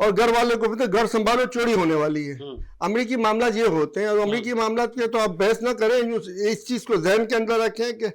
اور گھر والے کو بھی گھر سنبھالو چوری ہونے والی ہے. امریکی معاملات یہ ہوتے ہیں, اور امریکی معاملات کے تو آپ بحث نہ کریں, اس چیز کو ذہن کے اندر رکھیں کہ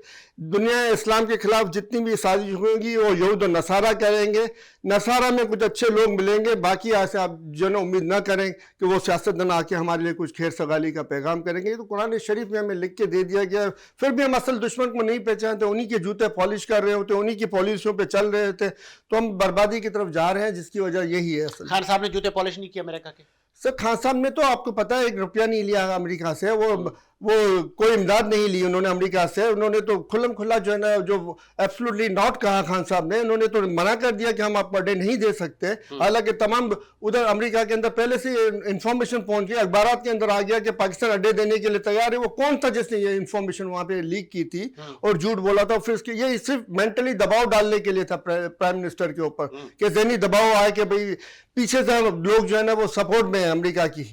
دنیا اسلام کے خلاف جتنی بھی سازش ہوئیں گی وہ یہود و نصارہ کریں گے. نصارہ میں کچھ اچھے لوگ ملیں گے, باقی ایسے آپ جو ہے امید نہ کریں کہ وہ سیاستدان آ کے ہمارے لیے کچھ خیر سگالی کا پیغام کریں گے. یہ تو قرآن شریف میں ہمیں لکھ کے دے دیا گیا, پھر بھی ہم اصل دشمن کو نہیں پہچانتے, انہی کے جوتے پالش کر رہے ہوتے, انہی کی پالیسیوں پہ چل رہے ہوتے, تو ہم بربادی کی طرف جا رہے ہیں, جس کی وجہ یہی ہے. اصل خان صاحب نے جوتے پالش نہیں کیا امریکہ کے؟ سر خان صاحب نے تو آپ کو پتا ہے 1 روپیہ نہیں لیا امریکہ سے, وہ کوئی امداد نہیں لی انہوں نے امریکہ سے. انہوں نے تو کھلم کھلا جو ہے نا جو ایبسلوٹلی ناٹ کہا خان صاحب نے, انہوں نے تو منع کر دیا کہ ہم آپ کو اڈے نہیں دے سکتے. حالانکہ تمام ادھر امریکہ کے اندر پہلے سے انفارمیشن پہنچ گئی, اخبارات کے اندر آ گیا کہ پاکستان اڈے دینے کے لیے تیار ہے. وہ کون تھا جس نے یہ انفارمیشن وہاں پہ لیک کی تھی اور جھوٹ بولا تھا؟ پھر اس کے یہ صرف مینٹلی دباؤ ڈالنے کے لیے تھا پرائم منسٹر کے اوپر, کہ ذہنی دباؤ آئے کہ بھئی پیچھے سے لوگ جو ہے نا وہ سپورٹ میں ہیں امریکہ کی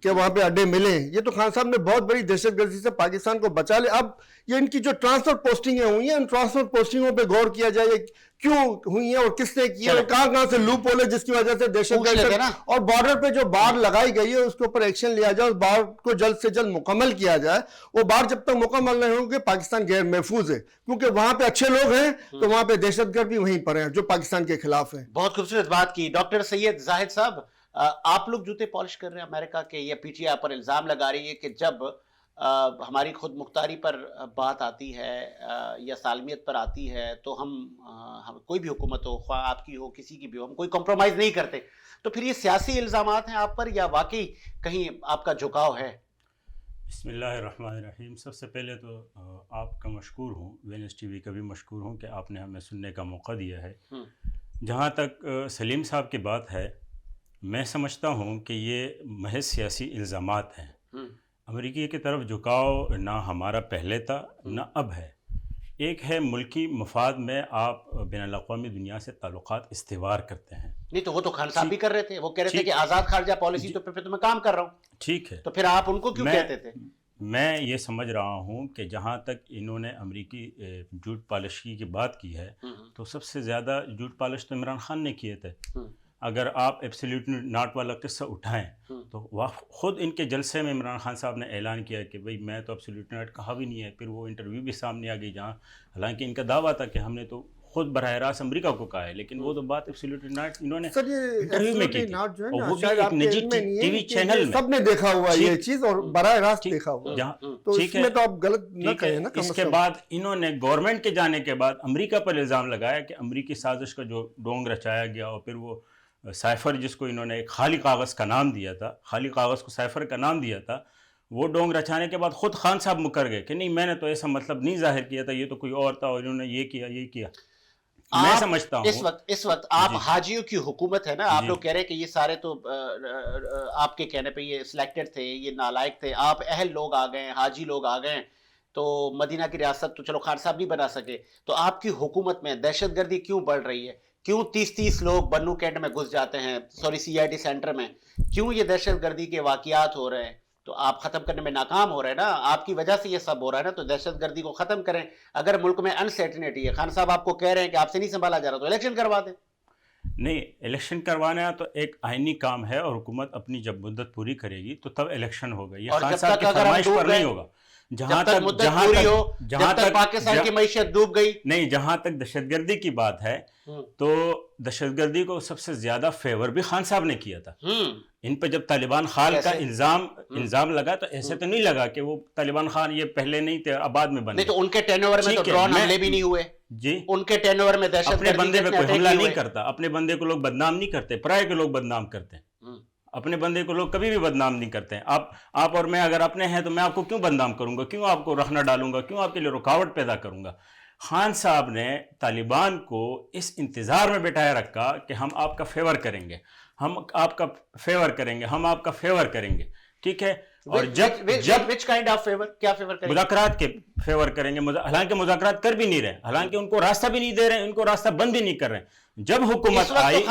کہ وہاں پہ اڈے ملیں. یہ تو خان صاحب نے بہت بڑی دہشت گردی سے پاکستان کو بچا لے. اب یہ ان کی جو ٹرانسفر پوسٹنگیں ہوئی ہیں, ان ٹرانسفر پوسٹنگوں پہ غور کیا جائے, یہ کیوں ہوئی ہیں اور کس نے کی ہے, اور کہاں سے لوپ ہول ہے جس کی وجہ سے دہشت گردی, اور بارڈر پہ جو بار لگائی گئی ہے اس کے اوپر ایکشن لیا جائے, اس بار کو جلد سے جلد مکمل کیا جائے. وہ بار جب تک مکمل نہیں ہوں گے پاکستان غیر محفوظ ہے, کیونکہ وہاں پہ اچھے لوگ ہیں تو وہاں پہ دہشت گرد بھی وہیں پر ہیں جو پاکستان کے خلاف ہیں. بہت خوبصورت بات کی ڈاکٹر سید زاہد صاحب. آپ لوگ جوتے پالش کر رہے ہیں امریکہ کے, یا پی ٹی آئی پر الزام لگا رہی ہے کہ جب ہماری خود مختاری پر بات آتی ہے یا سالمیت پر آتی ہے تو ہم کوئی بھی حکومت ہو, خواہ آپ کی ہو کسی کی بھی ہو, ہم کوئی کمپرومائز نہیں کرتے. تو پھر یہ سیاسی الزامات ہیں آپ پر, یا واقعی کہیں آپ کا جھکاؤ ہے؟ بسم اللہ الرحمن الرحیم. سب سے پہلے تو آپ کا مشکور ہوں, وینس ٹی وی کا بھی مشکور ہوں کہ آپ نے ہمیں سننے کا موقع دیا ہے. جہاں تک سلیم صاحب کی بات ہے, میں سمجھتا ہوں کہ یہ محض سیاسی الزامات ہیں. امریکی کی طرف جھکاؤ نہ ہمارا پہلے تھا نہ اب ہے. ایک ہے ملکی مفاد میں آپ بین الاقوامی دنیا سے تعلقات استوار کرتے ہیں. نہیں تو وہ تو خان صاحب بھی کر رہے تھے, وہ کہہ رہے تھے کہ آزاد خارجہ پالیسی تو پہ تو میں کام کر رہا ہوں. ٹھیک ہے, تو پھر آپ ان کو کیوں کہتے تھے؟ میں یہ سمجھ رہا ہوں کہ جہاں تک انہوں نے امریکی جھوٹ پالشی کی بات کی ہے تو سب سے زیادہ جھوٹ پالش تو عمران خان نے کیے تھے. اگر آپ ایبسلیوٹ ناٹ والا قصہ اٹھائیں تو وہ خود ان کے جلسے میں عمران خان صاحب نے اعلان کیا کہ بھئی میں تو ایبسلیوٹ ناٹ کہا بھی نہیں ہے. پھر وہ انٹرویو بھی سامنے آ گئی جہاں حالانکہ ان کا دعویٰ تھا کہ ہم نے تو خود براہ راست امریکہ کو کہا ہے, لیکن وہ تو بات ایبسلیوٹ ناٹ انہوں نے انٹرویو میں کی تھی, اور وہ بھی ایک نجی ٹی وی چینل میں. سب نے دیکھا ہوا یہ چیز اور براہ راست دیکھا ہوا, تو اس میں تو آپ غلط نہ کہیں نا. اس کے بعد انہوں نے گورنمنٹ کے جانے کے بعد امریکہ پر الزام لگایا کہ امریکی سازش کا جو ڈونگ رچایا گیا, اور پھر وہ سائفر جس کو انہوں نے ایک خالی کاغذ کا نام دیا تھا, خالی کاغذ کو سائفر کا نام دیا تھا, وہ ڈونگ رچانے کے بعد خود خان صاحب مکر گئے کہ نہیں میں نے تو ایسا مطلب نہیں ظاہر کیا تھا, یہ تو کوئی اور تھا اور انہوں نے یہ کیا. میں سمجھتا ہوں اس وقت آپ حاجیوں کی حکومت ہے نا, آپ لوگ کہہ رہے ہیں کہ یہ سارے تو آپ کے کہنے پہ یہ سلیکٹڈ تھے, یہ نالائق تھے, آپ اہل لوگ آ گئے, حاجی لوگ آ گئے, تو مدینہ کی ریاست تو چلو خان صاحب نہیں بنا سکے, تو آپ کی حکومت میں دہشت گردی کیوں بڑھ رہی ہے؟ کیوں 30 لوگ بنو کینٹ میں گھس جاتے ہیں, سی آئی ڈی سینٹر میں, کیوں یہ دہشت گردی کے واقعات ہو رہے ہیں؟ تو آپ ختم کرنے میں ناکام ہو رہے ہیں نا, آپ کی وجہ سے یہ سب ہو رہا ہے نا. تو دہشت گردی کو ختم کریں. اگر ملک میں انسرٹنٹی ہے, خان صاحب آپ کو کہہ رہے ہیں کہ آپ سے نہیں سنبھالا جا رہا, تو الیکشن کروا دیں. نہیں, الیکشن کروانا تو ایک آئینی کام ہے, اور حکومت اپنی جب مدت پوری کرے گی تو تب الیکشن ہوگا. یہ خان صاحب کی فرمائش پر نہیں ہوگا. جہاں تک پاکستان کی معیشت ڈوب گئی, نہیں, جہاں تک دہشت گردی کی بات ہے تو دہشت گردی کو سب سے زیادہ فیور بھی خان صاحب نے کیا تھا. ان پہ جب طالبان خان کا الزام لگا تو ایسے تو نہیں لگا کہ وہ طالبان خان یہ پہلے نہیں تھے, بعد میں بنے. نہیں تو ان کے ٹین اوور میں تو ڈرون حملے بھی نہیں ہوئے. جی, ان کے ٹین اوور میں دہشت اپنے بندے پہ کوئی حملہ نہیں کرتا, اپنے بندے کو لوگ بدنام نہیں کرتے, پرائے کے لوگ بدنام کرتے ہیں. اپنے بندے کو لوگ کبھی بھی بدنام نہیں کرتے ہیں. آپ اور میں اگر اپنے ہیں تو میں آپ کو کیوں بدنام کروں گا, کیوں آپ کو رخنہ ڈالوں گا, کیوں آپ کے لیے رکاوٹ پیدا کروں گا. خان صاحب نے طالبان کو اس انتظار میں بٹھایا رکھا کہ ہم آپ کا فیور کریں گے, ہم آپ کا فیور کریں گے, ہم آپ کا فیور کریں گے. ٹھیک ہے, اور جب مذاکرات کے فیور کریں گے, حالانکہ مذاکرات کر بھی نہیں رہے, حالانکہ ان کو راستہ بھی نہیں دے رہے, ان کو راستہ بند بھی نہیں کر رہے. جب حکومت آئی,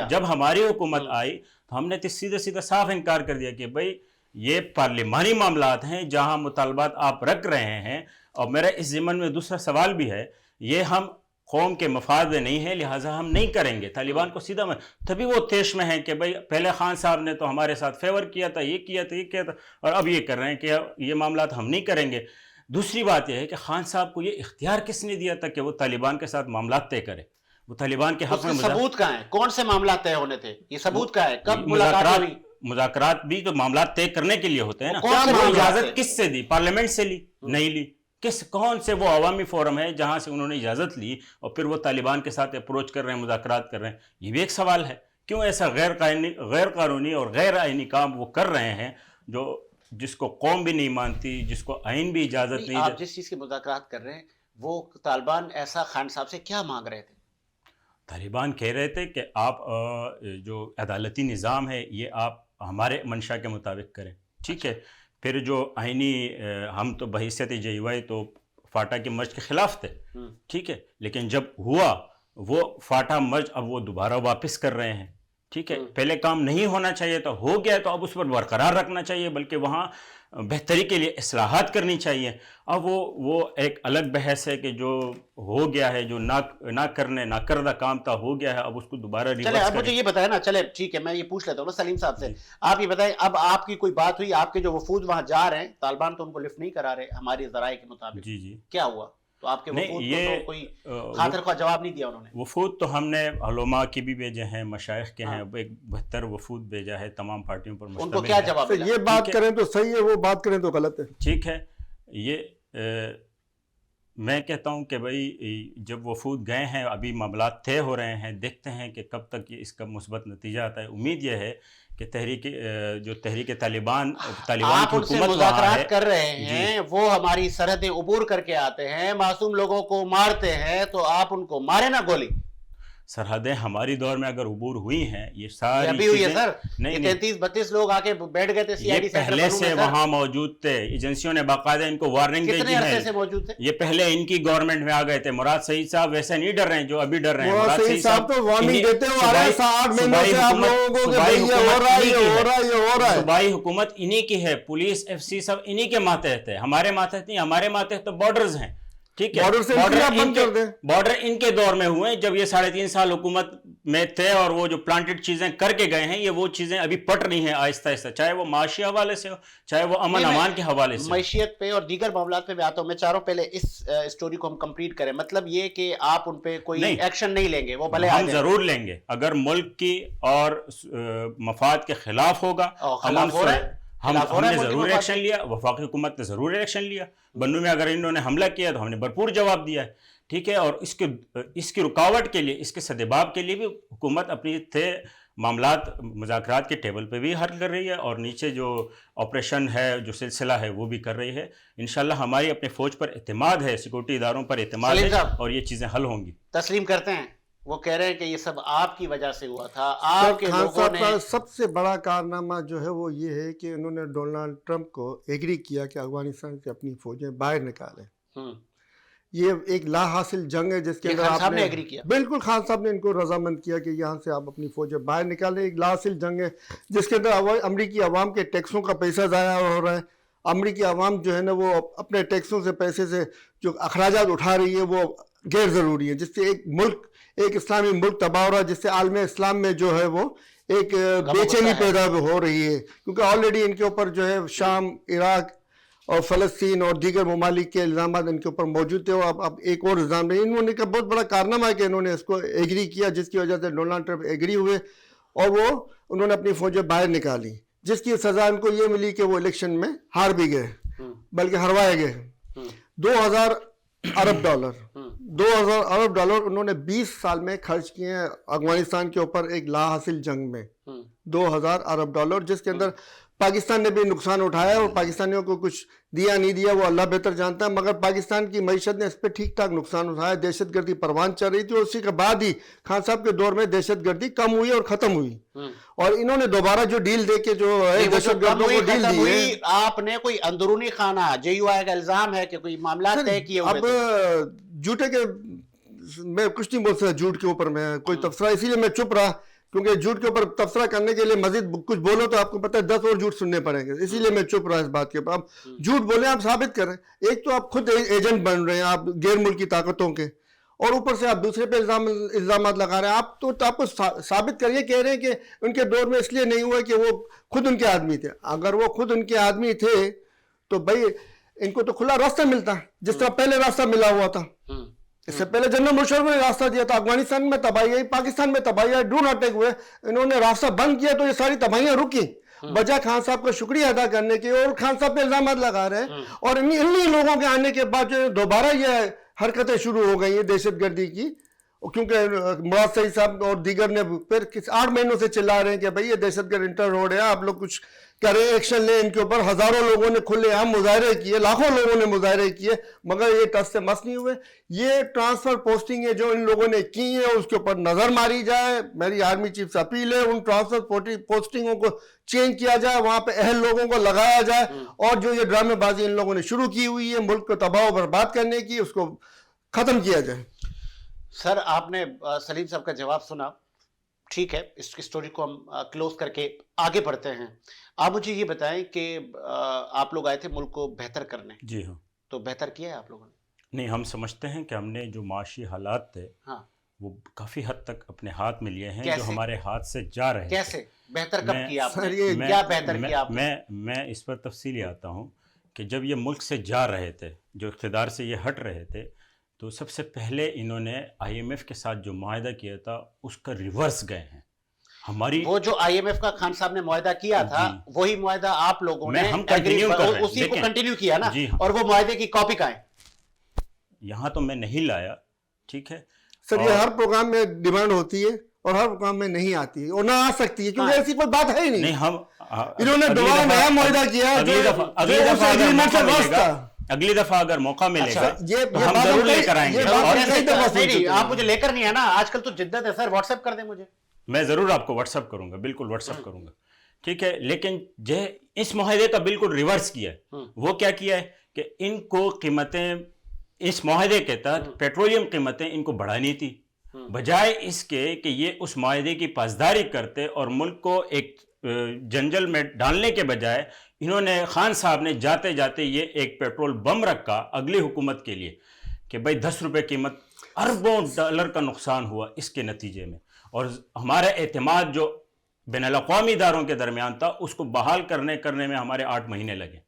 جب ہماری حکومت آئی تو ہم نے سیدھا صاف انکار کر دیا کہ بھائی یہ پارلیمانی معاملات ہیں جہاں مطالبات آپ رکھ رہے ہیں. اور میرا اس ضمن میں دوسرا سوال بھی ہے, یہ ہم قوم کے مفاد میں نہیں ہے، لہٰذا ہم نہیں کریں گے طالبان کو سیدھا تبھی وہ تیش میں ہیں کہ بھائی پہلے خان صاحب نے تو ہمارے ساتھ فیور کیا تھا، یہ کیا تھا اور اب یہ کر رہے ہیں کہ یہ معاملات ہم نہیں کریں گے۔ دوسری بات یہ ہے کہ خان صاحب کو یہ اختیار کس نے دیا تھا کہ وہ طالبان کے ساتھ معاملات طے کرے؟ وہ طالبان کے حق میں ثبوت کہاں ہے؟ کون سے معاملات طے ہونے تھے؟ یہ ثبوت کہاں ہے؟ کب ملاقات ہوئی؟ مذاکرات بھی تو معاملات طے کرنے کے لیے ہوتے ہیں نا۔ کون سے اجازت کس سے دی؟ پارلیمنٹ سے لی؟ نہیں لی۔ کون سے وہ عوامی فورم ہے جہاں سے انہوں نے اجازت لی اور پھر وہ طالبان کے ساتھ اپروچ کر رہے ہیں، مذاکرات کر رہے ہیں؟ یہ بھی ایک سوال ہے، کیوں ایسا غیر قانونی اور غیر آئینی کام وہ کر رہے ہیں جس کو قوم بھی نہیں مانتی، جس کو آئین بھی اجازت نہیں۔ آپ جس چیز کے مذاکرات کر رہے ہیں وہ طالبان ایسا خان صاحب سے کیا مانگ رہے تھے؟ طالبان کہہ رہے تھے کہ آپ جو عدالتی نظام ہے یہ آپ ہمارے منشا کے مطابق کریں، ٹھیک ہے۔ پھر جو آئینی ہم تو بحیثیت JUI تو فاٹا کی مرج کے خلاف تھے، ٹھیک ہے، لیکن جب ہوا وہ فاٹا مرج اب وہ دوبارہ واپس کر رہے ہیں، ٹھیک ہے۔ پہلے کام نہیں ہونا چاہیے تھا، ہو گیا تو اب اس پر برقرار رکھنا چاہیے، بلکہ وہاں بہتری کے لیے اصلاحات کرنی چاہیے۔ اب وہ ایک الگ بحث ہے کہ جو ہو گیا ہے، جو نہ کردہ کام تھا ہو گیا ہے، اب اس کو دوبارہ ریورس چلے اب مجھے یہ بتائیں نا، چلے ٹھیک ہے میں یہ پوچھ لیتا ہوں نا سلیم صاحب سے، آپ یہ بتائیں اب آپ کی کوئی بات ہوئی؟ آپ کے جو وفود وہاں جا رہے ہیں طالبان تو ان کو لفٹ نہیں کرا رہے ہماری ذرائع کے مطابق، جی کیا ہوا؟ تو آپ کے وفود کو تو کوئی خاطر خواہ جواب نہیں دیا انہوں نے؟ وفود تو ہم نے علماء کے بھی بھیجے ہیں، مشائخ کے ہیں، ایک 72 وفود بھیجا ہے تمام پارٹیوں پر مشتمل۔ ان کو کیا جواب ملا؟ یہ بات کریں تو صحیح ہے، وہ بات کریں تو غلط ہے، ٹھیک ہے۔ یہ میں کہتا ہوں کہ بھائی جب وفود گئے ہیں، ابھی معاملات طے ہو رہے ہیں، دیکھتے ہیں کہ کب تک اس کا مثبت نتیجہ آتا ہے۔ امید یہ ہے کہ تحریک طالبان کی آپ ان سے حکومت مذاکرات کر رہے ہیں، وہ ہماری سرحدیں عبور کر کے آتے ہیں، معصوم لوگوں کو مارتے ہیں، تو آپ ان کو مارے نا گولی؟ سرحدیں ہماری دور میں اگر عبور ہوئی ہیں، یہ ساری ابھی ہوئی ہے سر، نہیں 33-32 لوگ آ کے بیٹھ گئے تھے یہ پہلے سے وہاں موجود تھے، ایجنسیوں نے باقاعدہ ان کو وارننگ دے دی کتنے عرصے ہے، سے موجود تھے؟ یہ پہلے ان کی گورنمنٹ میں آ گئے تھے۔ مراد سعید صاحب ویسے نہیں ڈر رہے ہیں جو ابھی ڈر رہے ہیں۔ مراد سعید صاحب تو وارننگ دیتے ہیں، آ رہے ہیں 8 مہینوں سے آپ لوگوں کو کہ بھئی یہ ہو رہا ہے، یہ ہو رہا ہے، یہ ہو رہا ہے۔ صوبائی حکومت انہی کی ہے، پولیس FC سب انہی کے ماتحت ہے، ہمارے ماتحت نہیں، ہمارے ماتحت تو بارڈرز ہیں، ٹھیک ہے۔ بارڈر ان کے دور میں ہوئے جب یہ 3.5 سال حکومت میں تھے، اور وہ جو پلانٹڈ چیزیں کر کے گئے ہیں، یہ وہ چیزیں ابھی پٹ رہی ہیں آہستہ آہستہ، چاہے وہ معاشی حوالے سے ہو، چاہے وہ امن امان کے حوالے سے۔ معیشت پہ اور دیگر معاملات پہ میں آتا ہوں، میں چاہ رہا ہوں پہلے اس سٹوری کو ہم کمپلیٹ کریں۔ مطلب یہ کہ آپ ان پہ کوئی ایکشن نہیں لیں گے؟ وہ بھلے ہم ضرور لیں گے اگر ملک کی اور مفاد کے خلاف ہوگا، ہم نے ضرور ایکشن لیا، وفاقی حکومت نے ضرور ایکشن لیا۔ بنو میں اگر انہوں نے حملہ کیا تو ہم نے بھرپور جواب دیا ہے، ٹھیک ہے۔ اور اس کی رکاوٹ کے لیے، اس کے سدباب کے لیے بھی حکومت اپنی معاملات مذاکرات کے ٹیبل پہ بھی حل کر رہی ہے، اور نیچے جو آپریشن ہے، جو سلسلہ ہے، وہ بھی کر رہی ہے۔ انشاءاللہ ہماری اپنے فوج پر اعتماد ہے، سیکورٹی اداروں پر اعتماد ہے، اور یہ چیزیں حل ہوں گی۔ تسلیم کرتے ہیں؟ وہ کہہ رہے ہیں کہ یہ سب آپ کی وجہ سے ہوا تھا، آپ کے لوگوں نے۔ سب سے بڑا کارنامہ جو ہے وہ یہ ہے کہ انہوں نے ڈونلڈ ٹرمپ کو ایگری کیا کہ افغانستان سے اپنی فوجیں باہر نکالیں۔ یہ ایک لا حاصل جنگ ہے جس کے اندر آپ نے ایگری کیا؟ بالکل، خان صاحب نے ان کو رضامند کیا کہ یہاں سے آپ اپنی فوجیں باہر نکالیں۔ ایک لا حاصل جنگ ہے جس کے اندر امریکی عوام کے ٹیکسوں کا پیسہ ضائع ہو رہا ہے۔ امریکی عوام جو ہے نا وہ اپنے ٹیکسوں سے پیسے سے جو اخراجات اٹھا رہی ہے وہ غیر ضروری ہے، جس سے ایک اسلامی ملک تباہ ہو رہا ہے، جس سے عالم اسلام میں جو ہے وہ ایک بے چینی پیدا ہو رہی ہے، کیونکہ آلریڈی ان کے اوپر جو ہے شام، عراق اور فلسطین اور دیگر ممالک کے الزامات ان کے اوپر موجود تھے، اور اب ایک اور الزام ہے۔ انہوں نے بہت بڑا کارنامہ ہے کہ انہوں نے اس کو ایگری کیا، جس کی وجہ سے ڈونلڈ ٹرمپ ایگری ہوئے اور انہوں نے اپنی فوجیں باہر نکالی، جس کی سزا ان کو یہ ملی کہ وہ الیکشن میں ہار بھی گئے، بلکہ ہروائے گئے۔ 2000 ارب ڈالر انہوں نے 20 سال میں خرچ کیے ہیں افغانستان کے اوپر ایک لا حاصل جنگ میں، 2000 ارب ڈالر، جس کے اندر پاکستان نے بھی نقصان اٹھایا، اور پاکستانیوں کو کچھ دیا نہیں دیا وہ اللہ بہتر جانتا ہے، مگر پاکستان کی معیشت نے اس پہ ٹھیک ٹھاک نقصان اٹھایا۔ دہشت گردی پروان چل رہی تھی، اور اسی کے بعد ہی خان صاحب کے دور میں دہشت گردی کم ہوئی اور ختم ہوئی، اور انہوں نے دوبارہ جو ڈیل دے کے جو دہشت گردوں کو ڈیل دی ہے۔ آپ نے کوئی اندرونی خانہ JUI کا الزام ہے کہ کوئی معاملات طے کیے ہوئے تھے؟ اب جھوٹے کے میں کچھ نہیں بول سکتا، جھوٹ کے اوپر میں کوئی تبصرہ، اسی لیے میں چپ رہا، کیونکہ جھوٹ کے اوپر تبصرہ کرنے کے لیے مزید کچھ بولو تو آپ کو پتہ ہے 10 اور جھوٹ سننے پڑیں گے، اسی لیے میں چپ رہا اس بات کے اوپر۔ آپ جھوٹ بولیں، آپ ثابت کریں۔ ایک تو آپ خود ایجنٹ بن رہے ہیں آپ غیر ملکی طاقتوں کے، اور اوپر سے آپ دوسرے پہ الزامات لگا رہے ہیں. آپ کو ثابت کریے. کہہ رہے ہیں کہ ان کے دور میں اس لیے نہیں ہوا کہ وہ خود ان کے آدمی تھے. اگر وہ خود ان کے آدمی تھے تو بھائی ان کو تو کھلا راستہ ملتا جس طرح پہلے راستہ ملا ہوا تھا. اس سے پہلے جنرل مشرف نے راستہ دیا تھا. افغانستان میں تباہی آئی, پاکستان میں تباہی آئی, ڈرون اٹیک ہوئے, انہوں نے راستہ بند کیا تو یہ ساری تباہیاں رکی. بجائے خان صاحب کا شکریہ ادا کرنے کے, اور خان صاحب پہ الزامات لگا رہے ہیں. اور انہی لوگوں کے آنے کے بعد جو دوبارہ یہ حرکتیں شروع ہو گئی ہیں دہشت گردی کی, کیونکہ مراد سعید صاحب اور دیگر نے پھر 8 مہینوں سے چلا رہے ہیں کہ بھئی یہ دہشت گرد انٹر ہو رہے ہیں, آپ لوگ کچھ کریں, ایکشن لیں ان کے اوپر. ہزاروں لوگوں نے کھلے عام مظاہرے کیے, لاکھوں لوگوں نے مظاہرے کیے, مگر یہ ٹس سے مس نہیں ہوئے. یہ ٹرانسفر پوسٹنگ ہے جو ان لوگوں نے کی ہیں اس کے اوپر نظر ماری جائے. میری آرمی چیف سے اپیل ہے ان ٹرانسفر پوسٹنگوں کو چینج کیا جائے, وہاں پہ اہل لوگوں کو لگایا جائے, اور جو یہ ڈرامے بازی ان لوگوں نے شروع کی ہوئی ہے ملک کو تباہ و برباد کرنے کی, اس کو ختم کیا جائے. سر آپ نے سلیم صاحب کا جواب سنا, ٹھیک ہے, اس اسٹوری کو ہم کلوز کر کے آگے بڑھتے ہیں. آپ مجھے یہ بتائیں کہ آپ لوگ آئے تھے ملک کو بہتر کرنے. جی ہاں. تو بہتر کیا ہے آپ لوگوں نے؟ نہیں, ہم سمجھتے ہیں کہ ہم نے جو معاشی حالات تھے وہ کافی حد تک اپنے ہاتھ میں لیے ہیں, جو ہمارے ہاتھ سے جا رہے ہیں. کیسے بہتر کب کیا آپ نے؟ کیا بہتر کیا آپ نے؟ میں اس پر تفصیلی آتا ہوں کہ جب یہ ملک سے جا رہے تھے, جو اقتدار سے یہ ہٹ رہے تھے, تو سب سے پہلے انہوں نے IMF کے ساتھ جو معاہدہ کیا تھا اس کا ریورس گئے ہیں. ہماری وہ جو IMF کا خان صاحب نے معاہدہ کیا تھا وہی معاہدہ آپ لوگوں نے اسی کو کنٹینیو کیا نا, اور وہ معاہدے کی کاپی کہاں ہے؟ یہاں تو میں نہیں لایا, ٹھیک ہے سر. یہ ہر پروگرام میں ڈیمانڈ ہوتی ہے اور ہر پروگرام میں نہیں آتی ہے اور نہ آ سکتی ہے, کیونکہ ایسی کوئی بات ہے ہی نہیں. ہم انہوں نے دوبارہ نیا معاہدہ کیا, اگلی دفعہ اگر موقع ملے گا تو ہم ضرور لے کر آئیں گے. آپ مجھے لے کر نہیں ہے نا, آج کل تو جدت ہے سر, واٹس ایپ کر دیں مجھے. میں ضرور آپ کو واٹس ایپ کروں گا, بالکل واٹس ایپ کروں گا, ٹھیک ہے. لیکن اس معاہدے کا بالکل ریورس کیا ہے. وہ کیا کیا ہے کہ ان کو قیمتیں, اس معاہدے کے تحت پیٹرولیم قیمتیں ان کو بڑھانی تھی, بجائے اس کے کہ یہ اس معاہدے کی پاسداری کرتے اور ملک کو ایک جنجل میں ڈالنے کے بجائے انہوں نے, خان صاحب نے جاتے جاتے یہ ایک پیٹرول بم رکھا اگلی حکومت کے لیے کہ بھائی 10 روپے قیمت, اربوں ڈالر کا نقصان ہوا اس کے نتیجے میں. اور ہمارا اعتماد جو بین الاقوامی اداروں کے درمیان تھا اس کو بحال کرنے میں ہمارے 8 مہینے لگے,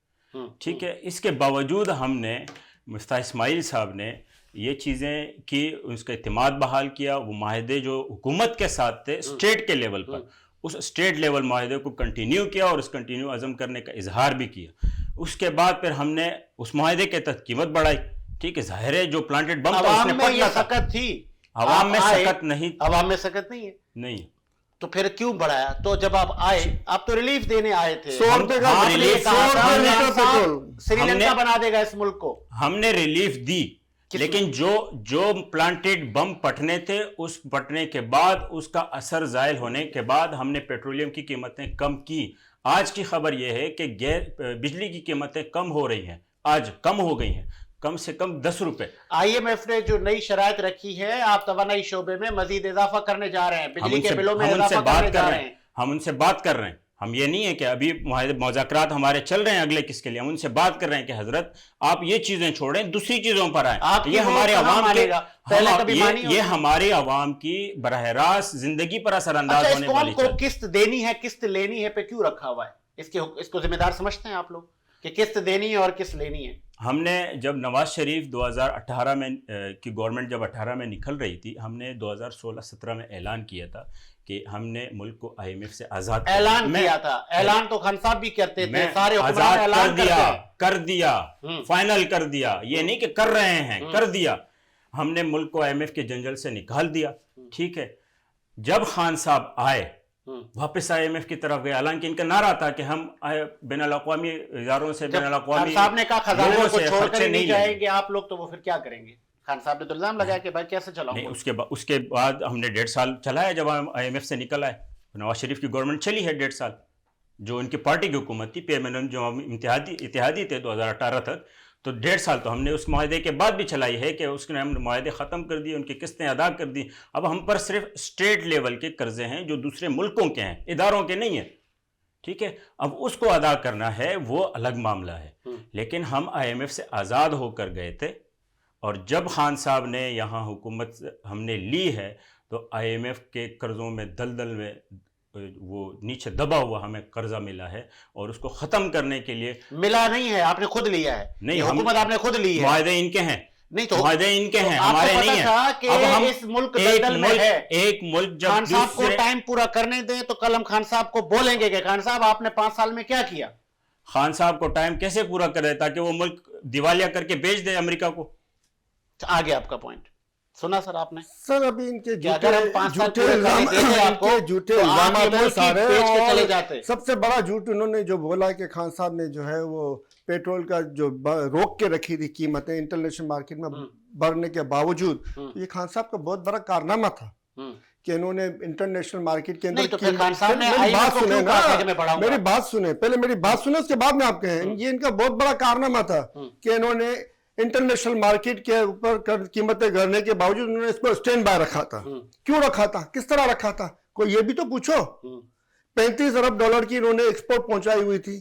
ٹھیک ہے. اس کے باوجود ہم نے, مفتاح اسماعیل صاحب نے یہ چیزیں کی, اس کا اعتماد بحال کیا. وہ معاہدے جو حکومت کے ساتھ تھے اسٹیٹ کے لیول پر, اس اسٹیٹ لیول معاہدے کو کنٹینیو کیا اور اس کنٹینیو عزم کرنے کا اظہار بھی کیا. اس کے بعد پھر ہم نے اس معاہدے کے تحت قیمت بڑھائی, ٹھیک ہے. ظاہر ہے جو پلانٹڈ بم تھا اس نے پتلا سکت تھی, عوام میں سکت نہیں, عوام میں سکت نہیں ہے, نہیں. تو پھر کیوں بڑھایا؟ تو جب آپ آئے, آپ تو ریلیف دینے آئے تھے. سری لنکا بنا دے گا اس ملک کو. ہم نے ریلیف دی, لیکن جو پلانٹڈ بم پھٹنے تھے, اس پھٹنے کے بعد اس کا اثر زائل ہونے کے بعد ہم نے پیٹرولیم کی قیمتیں کم کی. آج کی خبر یہ ہے کہ بجلی کی قیمتیں کم ہو رہی ہیں, آج کم ہو گئی ہیں, کم سے کم 10 روپے. IMF نے جو نئی شرائط رکھی ہے, آپ توانائی شعبے میں مزید اضافہ کرنے جا رہے ہیں, بجلی کے بلوں میں اضافہ کرنے جا رہے ہیں. ہم ان سے بات کر رہے ہیں. ہم یہ نہیں ہے کہ ابھی مذاکرات ہمارے چل رہے ہیں اگلے کس کے لیے, ہم ان سے بات کر رہے ہیں کہ حضرت آپ یہ چیزیں چھوڑیں, دوسری چیزوں پر آئیں. یہ ہمارے عوام کے, یہ ہمارے عوام کی براہ راست زندگی پر اثر انداز ہونے والی چیز. کو قسط دینی ہے, قسط لینی ہے پہ کیوں رکھا ہوا ہے؟ اس کو ذمہ دار سمجھتے ہیں آپ لوگ کہ قسط دینی ہے اور قسط لینی ہے؟ ہم نے جب نواز شریف 2018 میں کی گورنمنٹ جب 18 میں نکل رہی تھی, ہم نے 2016-17 میں اعلان کیا تھا کہ ہم نے ملک کو IMF سے آزاد کیا تھا. اعلان تو خان صاحب بھی کرتے تھے, سارے حکمران اعلان کر دیا, فائنل کر دیا. یہ نہیں کہ کر رہے ہیں, کر دیا. ہم نے ملک کو IMF کے جنجل سے نکال دیا, ٹھیک ہے. جب خان صاحب آئے واپس IMF کی طرف گئے, حالانکہ ان کا نعرہ تھا کہ ہم بین الاقوامی اداروں سے, بین الاقوامی صاحب نے کہا خزانے کو چھوڑ کر نہیں جائیں گے آپ لوگ, تو وہ پھر کیا کریں گے؟ خان صاحب نے تو الزام لگایا کہ بھائی کیسے چلاؤں گے. اس کے بعد ہم نے 1.5 سال چلایا. جب ہم IMF سے نکل آئے, نواز شریف کی گورنمنٹ چلی ہے 1.5 سال, جو ان کی پارٹی کی حکومت تھی, PMNM جو ہم اتحادی تھے 2018 تک, تو 1.5 سال تو ہم نے اس معاہدے کے بعد بھی چلائی ہے کہ اس نے ہم معاہدے ختم کر دیے, ان کی قسطیں ادا کر دی. اب ہم پر صرف اسٹیٹ لیول کے قرضے ہیں جو دوسرے ملکوں کے ہیں, اداروں کے نہیں ہیں, ٹھیک ہے. اب اس کو ادا کرنا ہے, وہ الگ معاملہ ہے. لیکن ہم IMF سے آزاد ہو کر گئے تھے اور جب خان صاحب نے یہاں حکومت ہم نے لی ہے تو IMF کے قرضوں میں دلدل میں وہ نیچے دبا ہوا ہمیں قرضہ ملا ہے، اور اس کو ختم کرنے کے لیے ملا نہیں ہے، آپ نے خود لیا ہے، نہیں، حکومت آپ نے خود لی ہے، معاہدے ان کے ہیں، نہیں تو معاہدے ان کے ہیں، آپ کو ہمارے پتا نہیں تھا ہیں۔ کہ اب ہم اس ملک دلدل میں ہے، ایک ملک جب خان صاحب کو دوسرے ٹائم پورا کرنے دیں تو کل ہم خان صاحب کو بولیں گے کہ خان صاحب آپ نے 5 سال میں کیا کیا؟ خان صاحب کو ٹائم کیسے پورا کرے تاکہ وہ ملک دیوالیہ کر کے بیچ دے امریکہ کو؟ آگے آپ کا پوائنٹ سنا سر آپ نے؟ سر ابھی ان کے اگر ہم 5 سال پورے کرنے دیتے آپ کو جھوٹے تو آپ الزامات یہ ہیں ملک سارے، بیچ کے چلے اور جاتے۔ سب سے بڑا جھوٹ انہوں نے جو بولا کہ خان صاحب نے جو ہے وہ پیٹرول کا جو روک کے رکھی تھی قیمتیں انٹرنیشنل مارکیٹ میں بڑھنے کے باوجود، یہ خان صاحب کا بہت بڑا کارنامہ تھا کہ انہوں نے انٹرنیشنل مارکیٹ کے نہیں تو اندر پھر خان صاحب نے میری بات کو سنیں کیوں کہا تھا کہ نا، میں بڑھاؤں گا؟ میری بات سنیں، پہلے میری بات سنیں اس کے بعد میں آپ کہیں، یہ ان کا بہت بڑا کارنامہ تھا کہ انہوں نے انٹرنیشنل مارکیٹ کے اوپر قیمتیں گرنے کے باوجود انہوں نے اس پر سٹینڈ بائی رکھا تھا۔ کیوں رکھا تھا؟ کس طرح رکھا تھا؟ کوئی یہ بھی تو پوچھو۔ 35 ارب ڈالر کی انہوں نے ایکسپورٹ پہنچائی ہوئی تھی،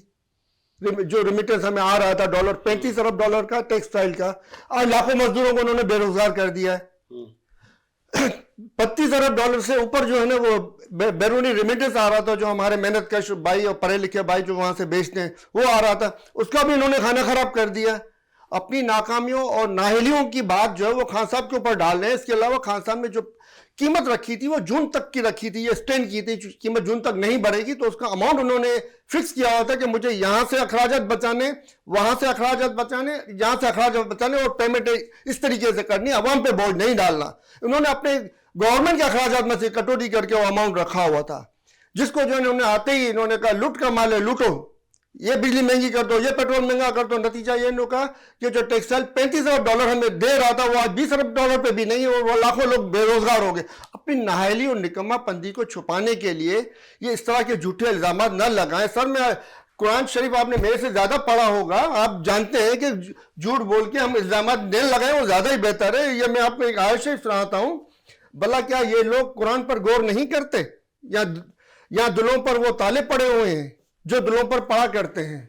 جو ریمیٹنس ہمیں آ رہا تھا ڈالر، 35 ارب ڈالر کا ٹیکسٹائل کا، آج لاکھوں مزدوروں کو انہوں نے بے روزگار کر دیا ہے۔ 32 ارب ڈالر سے اوپر جو ہے نا وہ بیرونی ریمیٹنس آ رہا تھا، جو ہمارے محنت کش بھائی اور پڑھے لکھے بھائی جو وہاں سے بیچتے ہیں وہ آ رہا تھا، اس کا بھی انہوں نے کھانا خراب کر دیا۔ اپنی ناکامیوں اور نااہلیوں کی بات جو ہے وہ خان صاحب کے اوپر ڈال رہے ہیں۔ اس کے علاوہ خان صاحب نے جو قیمت رکھی تھی وہ جون تک کی رکھی تھی، یہ سٹینڈ کی تھی، قیمت جون تک نہیں بڑھے گی تو اس کا اماؤنٹ انہوں نے فکس کیا ہوا تھا کہ مجھے یہاں سے اخراجات بچانے، وہاں سے اخراجات بچانے، یہاں سے اخراجات بچانے، اور پیمنٹ اس طریقے سے کرنی، عوام پہ بوجھ نہیں ڈالنا۔ انہوں نے اپنے گورنمنٹ کے اخراجات میں سے کٹوتی کر کے وہ اماؤنٹ رکھا ہوا تھا، جس کو جو انہوں نے آتے ہی انہوں نے کہا لوٹ کا مال ہے لوٹو، یہ بجلی مہنگی کر دو، یہ پیٹرول مہنگا کر دو۔ نتیجہ یہ انہوں کا کہ جو ٹیکسٹائل 35 ارب ڈالر ہمیں دے رہا تھا وہ آج 20 ارب ڈالر پہ بھی نہیں، اور وہ لاکھوں لوگ بے روزگار ہو گئے۔ اپنی نااہلی اور نکما پندی کو چھپانے کے لیے یہ اس طرح کے جھوٹے الزامات نہ لگائیں۔ سر میں قرآن شریف آپ نے میرے سے زیادہ پڑھا ہوگا، آپ جانتے ہیں کہ جھوٹ بول کے ہم الزامات نہیں لگائیں وہ زیادہ ہی بہتر ہے۔ یہ میں آپ کو ایک آیت شریف سناتا ہوں، بھلا کیا یہ لوگ قرآن پر غور نہیں کرتے، یا دلوں پر وہ تالے پڑے ہوئے ہیں جو دلوں پر پڑا کرتے ہیں؟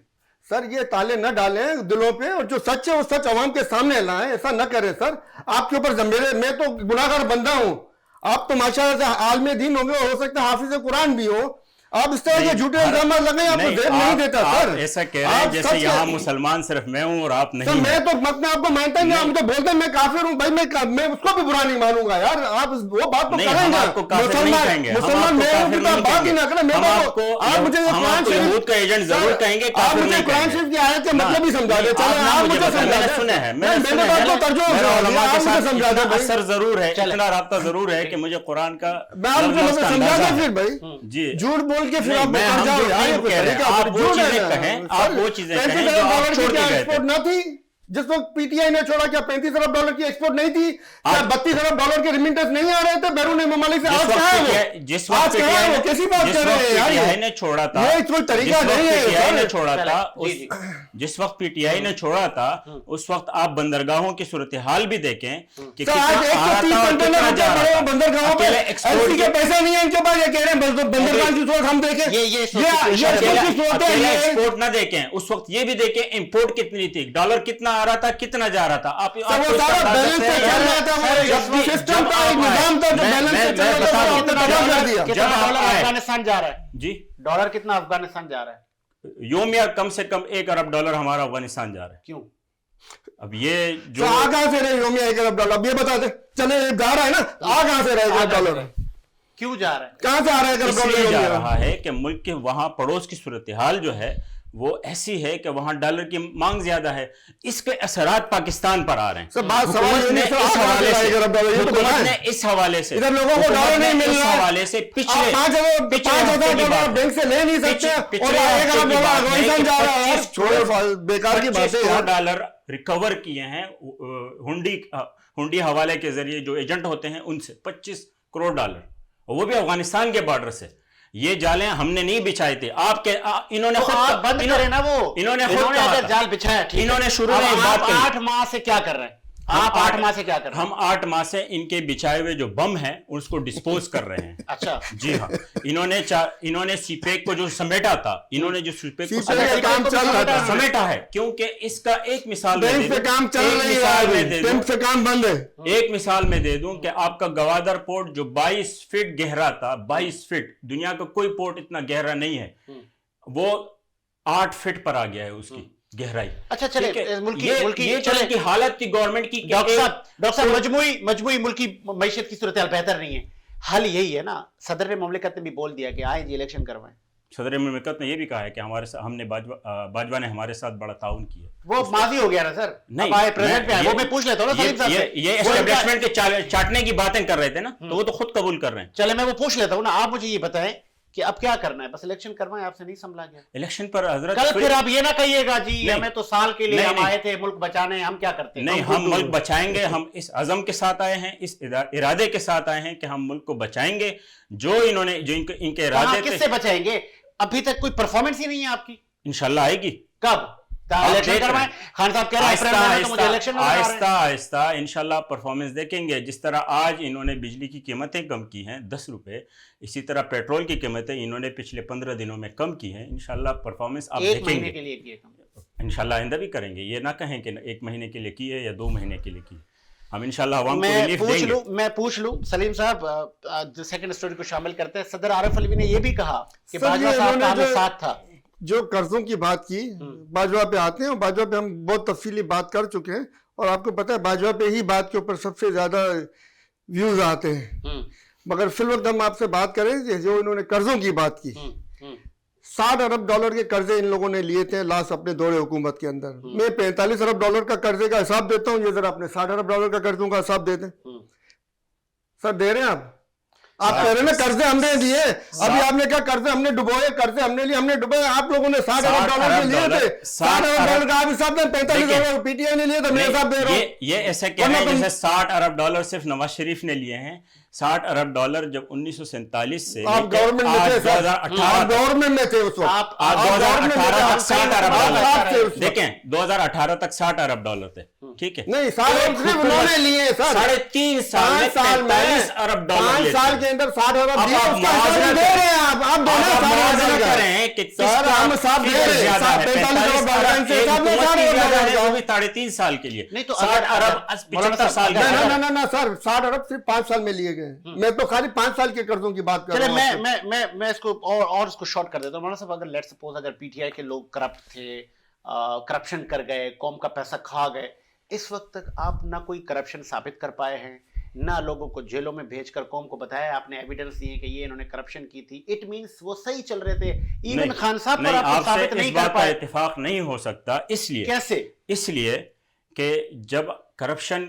سر یہ تالے نہ ڈالیں دلوں پہ، اور جو سچ ہے وہ سچ عوام کے سامنے لائیں، ایسا نہ کریں سر۔ آپ کے اوپر ضمیر، میں تو گناہگار بندہ ہوں، آپ تو ماشاءاللہ سے عالم دین ہوں گے، اور ہو سکتا ہے حافظ قرآن بھی ہو، آپ اس طرح کے جھوٹے الزامات لگیں، آپ کو زیب نہیں دیتا سر۔ آپ ایسا کہہ رہے ہیں جیسے یہاں مسلمان صرف میں ہوں اور آپ سر نہیں میں ہیں۔ تو اپنے آپ کو مانتا ہی نہیں، آپ مجھے بولتے ہیں میں کافر ہوں، بھائی میں اس کو بھی برا نہیں مانوں گا یار، آپ وہ بات تو نہیں، کریں ہم گا۔ آپ کو کافر نہیں کہیں گے، ہم آپ کو کافر نہیں بات ہی کہیں نہ کریں، گے، ہم آپ کو آپ مجھے یہ ہم آپ قرآن کو شریف یہود کا ایجنٹ ضرور کہیں گے، آپ کافر مجھے نہیں قرآن کہیں گے۔ شریف کی آیت کے مطلب ہی سمجھا دیں، چلیں آپ مجھے سمجھا میں نے دیں۔ سنا ہے، میں نے بات کو ترجمہ میرا سمجھا دیں، علماء کے آپ مجھے ساتھ سمجھا دیں اتنا بھائی۔ اثر ضرور ہے، اتنا رابطہ ضرور ہے کہ مجھے قرآن کا میں آپ مجھے سمجھا دیں پھر بھائی، جی جھوٹ بول کے پھر آپ میں ہم جاؤ جھوٹ یار، نہیں یہ کوئی کہہ رہے طریقہ ہیں، آپ وہ جھوٹ ہے چیزیں نا۔ کہیں، آپ وہ چیزیں کہیں 35 جو ارب آپ ڈالر چھوڑ کی کے گئے ایکسپورٹ تھے۔ نہ تھی جس وقت پی ٹی آئی نے چھوڑا، کیا 35 ارب ڈالر کی ایکسپورٹ نہیں تھی؟ کیا 32 ارب ڈالر کے ریمیٹنس نہیں آ رہے تھے بیرون ممالک سے؟ آج کہاں ہے وہ؟ جس آج وقت کہاں ہے وہ؟ کیسی بات کر رہے ہیں یار؟ پی ٹی آئی نے چھوڑا تھا، یہ کوئی طریقہ نہیں ہے پی ٹی آئی نے سر۔ چھوڑا تھا، جس وقت پی ٹی آئی نے چھوڑا تھا اس وقت آپ بندرگاہوں کی صورتحال بھی دیکھیں کہ سر آج کتنا آ رہا 130 تھا اور کنٹینر کتنا رکھے جا پڑے رہا ہیں تھا۔ بندرگاہوں پہ، اکیلے ایل ایکسپورٹ سی کے پیسے نہیں ہیں ان کے پاس، یہ کہہ رہے ہیں بندرگاہ کی صورت ہم دیکھیں، اکیلے ایکسپورٹ نہ دیکھیں، اس وقت یہ بھی دیکھیں امپورٹ کتنی تھی، ڈالر کتنا آ رہا تھا، کتنا جا رہا تھا۔ آپ وہ سارا بیلنس سے چل رہا تھا، وہ سسٹم کا ایک نظام تھا جو بیلنس سے چل رہا تھا، آپ نے تباہ کر دیا۔ کتنا ڈالر افغانستان جا رہا ہے؟ جی ڈالر کتنا افغانستان جا رہا ہے؟ یومیہ کم سے کم 1 ارب ڈالر ہمارا افغانستان جا رہا ہے۔ کیوں؟ اب یہ جو آ کہاں سے رہے یومیہ 1 ارب ڈالر؟ اب یہ بتا دیں، چلے جا رہا ہے نا، آ کہاں سے رہے 1 ارب ڈالر؟ کیوں جا رہا ہے؟ کہاں سے آ رہا ہے 1 ارب اس لیے جا ڈالر؟ رہا ہے کہ ملک کے وہاں پڑوس کی صورتحال جو ہے وہ ایسی ہے کہ وہاں ڈالر کی مانگ زیادہ ہے، اس کے اثرات پاکستان پر آ رہے ہیں۔ سر بات سوال حکومت یہ نے نہیں، سر اس آپ حوالے کہاں سے سے 1 ارب ڈالر؟ یہ تو حکومت بتائیں۔ نے اس حوالے سے ادھر لوگوں کو ڈالر نہیں مل اس رہا ہے، حوالے سے پچھلے 5,000 ڈالر بینک سے لے نہیں سکتے، اور 1 ارب ڈالر افغانستان جا رہا ہے۔ چھوڑے بیکار کی باتیں $25 یار۔ ڈالر ریکور کیے ہیں ہنڈی حوالے کے ذریعے، جو ایجنٹ ہوتے ہیں ان سے $25 کروڑ، اور وہ بھی افغانستان کے بارڈر سے۔ یہ جالیں ہم نے نہیں بچھائے تھے، آپ کے انہوں نے خود بند کرے نا، وہ انہوں نے خود کہا اگر تھا، جال بچھایا، انہوں نے شروع میں ایک بات کہی۔ 8 ماہ سے کیا کر رہے ہیں؟ آپ 8 ماہ سے کیا کر رہے ہیں؟ ہم 8 ماہ سے ان کے بچھائے ہوئے جو بم ہیں اس کو ڈسپوز کر رہے ہیں. اچھا جی ہاں, انہوں نے سی پیک کو جو سمیٹا تھا, انہوں نے جو سی پیک کو کام چل رہا تھا, سمیٹا ہے, کیونکہ اس کا ایک مثال میں ٹینک دے سے دوں, کام چل رہی ہے, ٹینک سے کام بند ہے. ایک مثال میں دے دوں کہ آپ کا گوادر پورٹ جو 22 فٹ گہرا تھا, 22 فٹ, دنیا کا کوئی پورٹ اتنا گہرا نہیں ہے, وہ 8 فٹ پر آ گیا ہے اس کی گہرائی. اچھا چلے یہ چلے کی حالت کی گورنمنٹ کی. ڈاکٹر صاحب مجموعی ملکی معیشت کی صورتحال بہتر نہیں ہے, حل یہی ہے نا. صدر مملکت نے بھی بول دیا کہ آئیں جی الیکشن کروائیں. صدر مملکت نے یہ بھی کہا ہے کہ ہم نے باجوہ نے ہمارے ساتھ بڑا تعاون کیا. وہ ماضی ہو گیا نا سر, اب آئے پریزنٹ پہ آئے, وہ میں پوچھ لیتا ہوں نا سلیم صاحب سے. یہ اسٹیبلشمنٹ کے چاٹنے کی باتیں کر رہے تھے نا, تو وہ تو خود قبول کر رہے ہیں. چلے میں وہ پوچھ لیتا ہوں نا, آپ مجھے یہ بتائیں کہ اب کیا کرنا ہے؟ بس الیکشن کروائیں, آپ سے نہیں سنبھلا گیا الیکشن پر حضرت. کل پھر آپ یہ نہ کہیے گا جی ہمیں تو سال کے لیے ہم آئے تھے ملک بچانے, ہم کیا کرتے ہیں. نہیں, ہم ملک بچائیں گے, ہم اس عزم کے ساتھ آئے ہیں, اس ارادے کے ساتھ آئے ہیں کہ ہم ملک کو بچائیں گے. جو انہوں نے جو ان کے ارادے کس سے بچائیں گے؟ ابھی تک کوئی پرفارمنس ہی نہیں ہے آپ کی. انشاءاللہ آئے گی. کب؟ الیکشن کروائیں. خان صاحب کہہ رہے ہیں آہستہ آہستہ انشاءاللہ پرفارمنس دیکھیں گے. جس طرح آج انہوں نے بجلی کی قیمتیں کم کی ہیں 10 روپے, اسی طرح پیٹرول کی قیمتیں انہوں نے پچھلے 15 دنوں میں کم کی ہیں. انشاءاللہ پرفارمنس آپ دیکھیں گے. انشاءاللہ آئندہ بھی کریں گے. یہ نہ کہیں کہ 1 مہینے کے لیے کی ہے یا 2 مہینے کے لیے کی. ہم انشاءاللہ عوام کو ریلیف دیں گے. میں پوچھ لوں سلیم صاحب, سیکنڈ سٹوری کو شامل کرتے ہیں. صدر عارف علوی نے یہ بھی کہا کہ باجوہ صاحب کا ہمیں ساتھ تھا. جو قرضوں کی بات کی, باجوہ پہ آتے ہیں, اور باجوہ پہ ہم بہت تفصیلی بات کر چکے ہیں, اور آپ کو پتہ ہے باجوہ پہ ہی بات کے اوپر سب سے زیادہ ویوز آتے ہیں. مگر فی الوقت ہم آپ سے بات کریں جو انہوں نے قرضوں کی بات کی, 60 ارب ڈالر کے قرضے ان لوگوں نے لیے تھے لاسٹ اپنے دور حکومت کے اندر. میں 45 ارب ڈالر کا قرضے کا حساب دیتا ہوں, یہ ذرا اپنے 60 ارب ڈالر کا قرضوں کا حساب دے دیں. سر دے رہے ہیں آپ کہہ رہے ہیں نا قرضے ہم نے دیے, ابھی آپ نے کہا قرضے ہم نے ڈبوئے, قرضے ہم نے لیے, ہم نے ڈبوئے. آپ لوگوں نے 60 ارب ڈالر کے لیے تھے, 60 ارب ڈالر کا آپ حساب دیں, 45 ارب پی ٹی آئی نے لیے تو میں حساب دے رہا ہوں. یہ ایسے کہہ رہے ہیں جیسے 60 ارب ڈالر صرف نواز شریف نے لیے ہیں. 60 ارب ڈالر جب 1947 سے آپ گورنمنٹ میں تھے, 2018 میں تھے اس وقت, 2018 تک 60 ارب ڈالر, دیکھیں 2018 تک 60 ارب ڈالر تھے, ٹھیک ہے. نہیں, انہوں نے لیے سر 3.5 سال میں 45 ارب ڈالر, 5 سال کے اندر 60 ارب دیے, اس کا حساب دے رہے ہیں آپ معاوضہ کر رہے ہیں کہ سر ہم حساب دے رہے ہیں 45 ارب ڈالر ان سے حساب دے رہے ہیں, وہ بھی 3.5 سال کے لیے. نہیں تو 60 ارب 75 سال کے لیے. نہ سر 60 ارب صرف 5 سال میں لیے گئے. میں تو خالی 5 سال کے قرضوں کی بات کر رہا ہوں. میں اس کو اور اس کو شارٹ کر دیتا ہوں. مولانا صاحب اگر لیٹ سپوز اگر پی ٹی آئی کے لوگ کرپٹ تھے, کرپشن کر گئے, قوم کا پیسہ کھا گئے, اس وقت تک آپ نہ کوئی کرپشن ثابت کر پائے ہیں, نہ لوگوں کو جیلوں میں بھیج کر قوم کو بتایا آپ نے ایویڈنس دیے کہ یہ انہوں نے کرپشن کی تھی. اٹ مینس وہ صحیح چل رہے تھے. ایون خان صاحب پر آپ ثابت نہیں کر پائے. اتفاق نہیں ہو سکتا. اس لیے کیسے؟ اس لیے کہ جب کرپشن,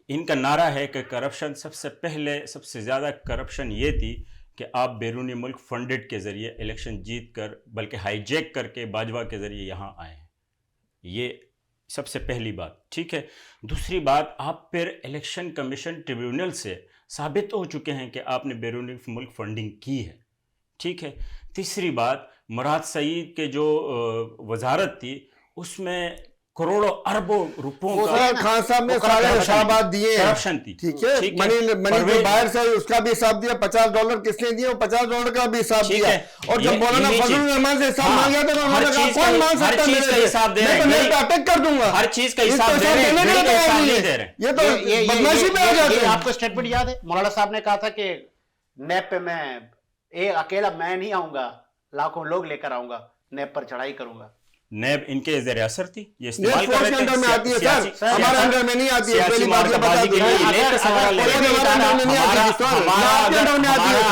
ان کا نعرہ ہے کہ کرپشن سب سے پہلے سب سے زیادہ کرپشن یہ تھی کہ آپ بیرونی ملک فنڈڈ کے ذریعے الیکشن جیت کر, بلکہ ہائی جیک کر کے باجوہ کے ذریعے یہاں آئے ہیں. یہ سب سے پہلی بات, ٹھیک ہے. دوسری بات, آپ پھر الیکشن کمیشن ٹریبیونل سے ثابت ہو چکے ہیں کہ آپ نے بیرونی ملک فنڈنگ کی ہے, ٹھیک ہے. تیسری بات, مراد سعید کے جو وزارت تھی اس میں کروڑوں اربوں روپوں کا خان صاحب نے سارے حسابات دیے, کرپشن تھی, ٹھیک ہے. منی جو باہر سے اس کا بھی حساب دیا, 50 ڈالر کس نے دیے, وہ 50 ڈالر کا بھی حساب دیا. اور جب مولانا فضل الرحمان سے حساب مانگا تو انہوں نے کہا کون مان سکتا ہے, میں تو اٹیک کر دوں گا, ہر چیز کا حساب دے رہے ہیں. یہ تو بدماشی پہ آ جاتے ہیں. آپ کو اسٹیٹمنٹ یاد ہے مولانا صاحب نے کہا تھا کہ نیب پہ میں اکیلا میں نہیں آؤں گا, لاکھوں لوگ لے کر آؤں گا, نیب پر چڑھائی کروں گا. نیب ان کے زیر اثر تھی, یہ استعمال کر رہے تھے. انڈر میں آتی ہے سر, ہمارے انڈر میں نہیں آتی ہے. پہلی بات بازی کے لیے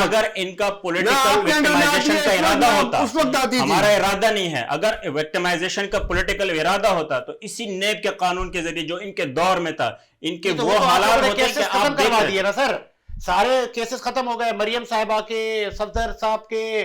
اگر ان کا پولیٹیکل وکٹمائزیشن کا ارادہ ہوتا, ہمارا ارادہ نہیں ہے, اگر وکٹمائزیشن کا پولیٹیکل ارادہ ہوتا تو اسی نیب کے قانون کے ذریعے جو ان کے دور میں تھا, ان کے وہ حالات ہوتے کہ آپ دیکھ رہے نا سر, سارے کیسز ختم ہو گئے. مریم صاحبہ کے, صفدر صاحب کے,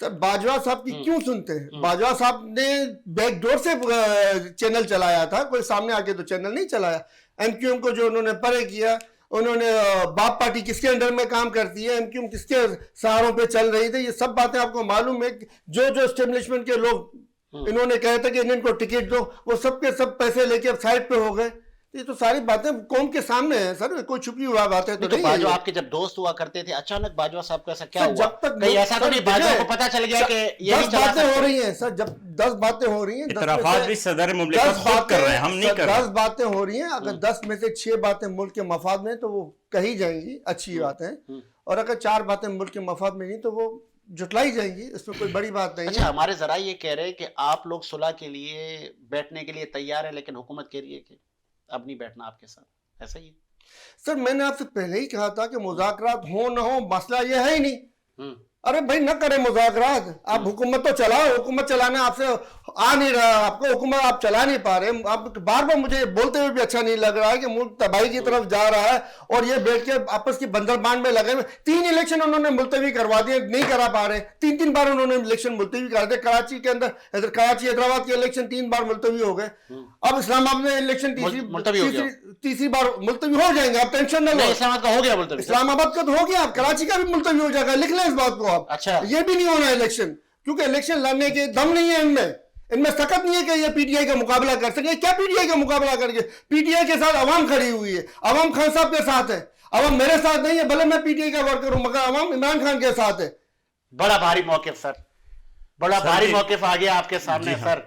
سر باجوہ صاحب کی کیوں سنتے ہیں؟ باجوہ صاحب نے بیک ڈور سے چینل چلایا تھا، کوئی سامنے آ کے تو چینل نہیں چلایا. ایم کیو ایم کو جو انہوں نے پرے کیا، انہوں نے باپ پارٹی کس کے انڈر میں کام کرتی ہے، ایم کیو ایم کس کے سہاروں پہ چل رہی تھی، یہ سب باتیں آپ کو معلوم ہے. جو اسٹیبلشمنٹ کے لوگ انہوں نے کہا تھا کہ ان کو ٹکٹ دو، وہ سب کے سب پیسے لے کے اب سائڈ پہ ہو گئے. یہ تو ساری باتیں قوم کے سامنے ہیں سر، کوئی چھپی ہوا بات ہے تو نہیں. باجوہ آپ کے جب دوست ہوا کرتے تھے، اچانک باجوہ صاحب کو ایسا کیا ہوا؟ جب تک کہیں ایسا تو نہیں باجوہ کو پتا چل گیا کہ یہ 10 باتیں ہو رہی ہیں سر، جب 10 باتیں ہو رہی ہیں، اعترافات بھی صدر مملکت خود کر رہے ہیں، ہم نہیں کر رہے. 10 باتیں ہو رہی ہیں، اگر 10 میں سے 6 باتیں ملک کے مفاد میں تو وہ کہی جائیں گی، اچھی باتیں. اور اگر 4 باتیں ملک کے مفاد میں نہیں تو وہ جھٹلائی جائیں گی، اس میں کوئی بڑی بات نہیں ہے. اچھا، ہمارے ذرائع یہ کہہ رہے ہیں کہ آپ لوگ صلح کے لیے بیٹھنے کے لیے تیار ہیں، لیکن حکومت کہہ رہی ہے کہ اب نہیں بیٹھنا آپ کے ساتھ، ایسا ہی ہے؟ سر میں نے آپ سے پہلے ہی کہا تھا کہ مذاکرات ہوں نہ ہوں مسئلہ یہ ہے ہی نہیں. ارے بھائی نہ کریں مذاکرات، آپ حکومت تو چلاؤ. حکومت چلانا آپ سے آ نہیں رہا، آپ کو حکومت آپ چلا نہیں پا رہے. آپ بار بار مجھے بولتے ہوئے بھی اچھا نہیں لگ رہا ہے کہ ملک تباہی کی طرف جا رہا ہے، اور یہ بیٹھ کے آپس کی بندر بانڈ میں لگے ہوئے. 3 الیکشن انہوں نے ملتوی کروا دیے، نہیں کرا پا رہے. 3 بار انہوں نے الیکشن ملتوی کر دیا. کراچی کے اندر کراچی حیدرآباد کے الیکشن 3 بار ملتوی ہو گئے. اب اسلام آباد میں الیکشن تیسری بار ملتوی ہو جائیں گے، آپ ٹینشن نہ لو. اسلام آباد کا ہو گیا ملتوی، اسلام آباد کا تو ہو گیا، اب کراچی کا بھی ملتوی ہو جائے گا. لکھ لیں اس بات کو آپ. اچھا، یہ بھی نہیں ہونا الیکشن، کیونکہ الیکشن لڑنے کے دم نہیں ہے ان میں سخت نہیں ہے کہ یہ پی ٹی آئی کا مقابلہ کر سکے. کیا پی ٹی آئی کا مقابلہ کر کے؟ پی ٹی آئی کے ساتھ عوام کھڑی ہوئی ہے، عوام خان صاحب کے ساتھ ہے. عوام میرے ساتھ نہیں ہے، بھلے میں پی ٹی آئی کا ورکر ہوں، مگر عوام عمران خان کے ساتھ ہے. بڑا بھاری موقف سر، بڑا بھاری موقف آ گیا آپ کے سامنے. سر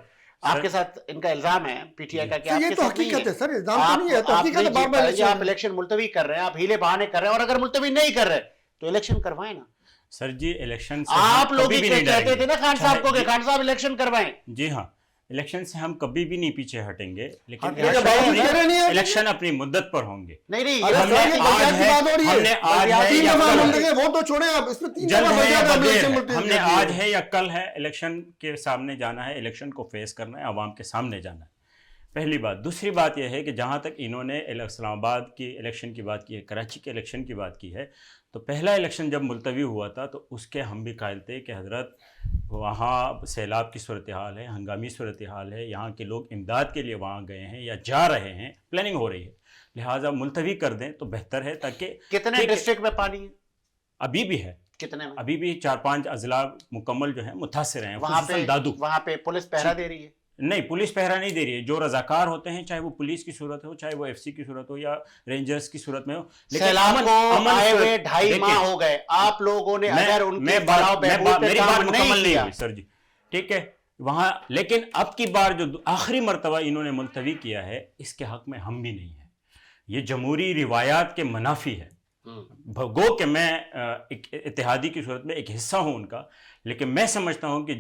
آپ کے ساتھ ان کا الزام ہے پی ٹی آئی کا کہ آپ یہ کے تو ساتھ نہیں حقیقت ہے ہے. سر، الزام تو نہیں ہے، تو حقیقت ہے. بار بار آپ الیکشن ملتوی کر رہے ہیں، آپ ہیلے بہانے کر رہے ہیں، اور اگر ملتوی نہیں کر رہے تو الیکشن کروائیں نا. سر جی الیکشن آپ لوگ ہی کہتے تھے نا خان صاحب کو کہ خان صاحب الیکشن کروائیں. جی ہاں، الیکشن سے ہم کبھی بھی نہیں پیچھے ہٹیں گے، لیکن الیکشن اپنی مدت پر ہوں گے. نہیں ہم نے آج ہے یا کل ہے الیکشن کے سامنے جانا ہے، الیکشن کو فیس کرنا ہے، عوام کے سامنے جانا ہے. پہلی بات. دوسری بات یہ ہے کہ جہاں تک انہوں نے اسلام آباد کی الیکشن کی بات کی ہے، کراچی کے الیکشن کی بات کی ہے، تو پہلا الیکشن جب ملتوی ہوا تھا تو اس کے ہم بھی قائل تھے کہ حضرت وہاں سیلاب کی صورتحال ہے، ہنگامی صورتحال ہے، یہاں کے لوگ امداد کے لیے وہاں گئے ہیں یا جا رہے ہیں، پلاننگ ہو رہی ہے، لہٰذا ملتوی کر دیں تو بہتر ہے. تاکہ کتنے ڈسٹرکٹ میں پانی ابھی بھی ہے، کتنے میں ابھی بھی 4-5 اضلاع مکمل جو ہیں متاثر ہیں. وہاں پہ پولیس پہرا دے رہی ہے؟ نہیں، پولیس پہرا نہیں دے رہی ہے. جو رضاکار ہوتے ہیں، چاہے وہ پولیس کی صورت ہو، چاہے وہ ایف سی کی صورت ہو یا رینجرز کی صورت میں ہو. سیلاب کو آئے ہوئے 2.5 ماہ ہو گئے، آپ لوگوں نے اگر ان کی بڑھاؤ بہبود پہ کام نہیں کیا. سر جی ٹھیک ہے وہاں، لیکن اب کی بار جو آخری مرتبہ انہوں نے ملتوی کیا ہے، اس کے حق میں ہم بھی نہیں ہیں. یہ جمہوری روایات کے منافی ہے. گو کہ میں اتحادی کی صورت میں ایک حصہ ہوں ان کا، لیکن میں سمجھتا ہوں کہ